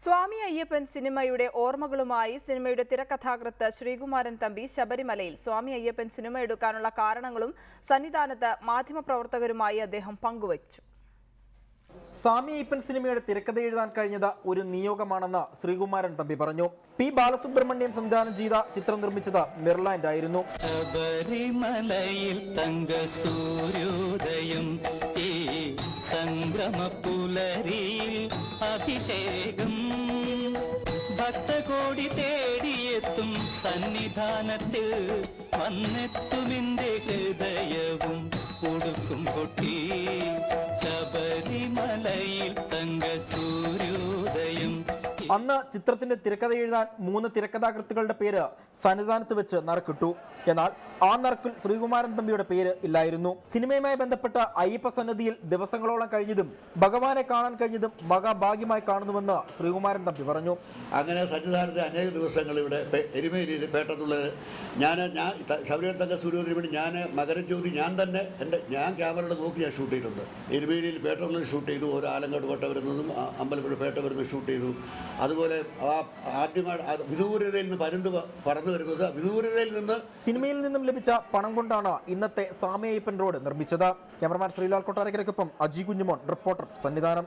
സ്വാമി അയ്യപ്പൻ സിനിമയുടെ ഓർമ്മകളുമായി സിനിമയുടെ തിരക്കഥാകൃത്ത് ശ്രീകുമാരൻ തമ്പി ശബരിമലയിൽ സ്വാമി അയ്യപ്പൻ സിനിമ എടുക്കാനുള്ള കാരണങ്ങളും സന്നിധാനത്ത് മാധ്യമപ്രവർത്തകരുമായി അദ്ദേഹം പങ്കുവച്ചു. സ്വാമി അയ്യപ്പൻ സിനിമയുടെ തിരക്കഥ എഴുതാൻ കഴിഞ്ഞത് ഒരു നിയോഗമാണെന്ന് ശ്രീകുമാരൻ തമ്പി പറഞ്ഞു. പി ബാലസുബ്രഹ്മണ്യം സംവിധാനം ചെയ്ത ചിത്രം നിർമ്മിച്ചത് മിർലാൻഡ് ആയിരുന്നു. ശബരിമലയിൽ തങ്കസൂര്യോദയം സംഗ്രമപുലരിയിൽ അഭിഷേകം ഭക്തകോടി തേടിയെത്തും സന്നിധാനത്തിൽ വന്നെത്തുമിന്റെ ഹൃദയവും കൊടുക്കും പൊട്ടി ശബരിമലയിൽ തങ്കസൂര്യോദയം. അന്ന് ചിത്രത്തിന്റെ തിരക്കഥ എഴുതാൻ 3 തിരക്കഥാകൃത്തുക്കളുടെ പേര് സന്നിധാനത്ത് വെച്ച് നറുക്കിട്ടു. എന്നാൽ ആ നറുക്കിൽ ശ്രീകുമാരൻ തമ്പിയുടെ പേര് ഇല്ലായിരുന്നു. സിനിമയുമായി ബന്ധപ്പെട്ട അയ്യപ്പ സന്നിധിയിൽ ദിവസങ്ങളോളം കഴിഞ്ഞതും ഭഗവാനെ കാണാൻ കഴിഞ്ഞതും മഹാഭാഗ്യമായി കാണുന്നുവെന്ന് ശ്രീകുമാരൻ തമ്പി പറഞ്ഞു. അങ്ങനെ സന്നിധാനത്തെ അനേക ദിവസങ്ങൾ ഇവിടെ എരുമേലിയിൽ പേട്ടത്തുള്ളത് ഞാൻ ശബരിമല തങ്ക സൂര്യോദയം വേണ്ടി ഞാൻ മകരജ്യോതി ഞാൻ ക്യാമറയുടെ നോക്കി ഞാൻ ഷൂട്ട് ചെയ്തിട്ടുണ്ട്. എരുമേലിയിൽ പേട്ടത്തുള്ളത് ഷൂട്ട് ചെയ്തു, ഓരോ ആലങ്ങാട് പേട്ട വരുന്നതും അമ്പലപ്പുഴ പേട്ട വരുന്നതും ഷൂട്ട് ചെയ്തു. അതുപോലെ ആദ്യമായി വിദൂരതയിൽ നിന്ന് പറന്നു വരുന്നത് വിദൂരതയിൽ നിന്ന് സിനിമയിൽ നിന്നും ലഭിച്ച പണം കൊണ്ടാണ് ഇന്നത്തെ സ്വാമി അയ്യപ്പൻ റോഡ് നിർമ്മിച്ചത്. ക്യാമറമാൻ ശ്രീലാൽ കൊട്ടാരക്കരയ്ക്കൊപ്പം അജി കുഞ്ഞുമോൻ, റിപ്പോർട്ടർ, സന്നിധാനം.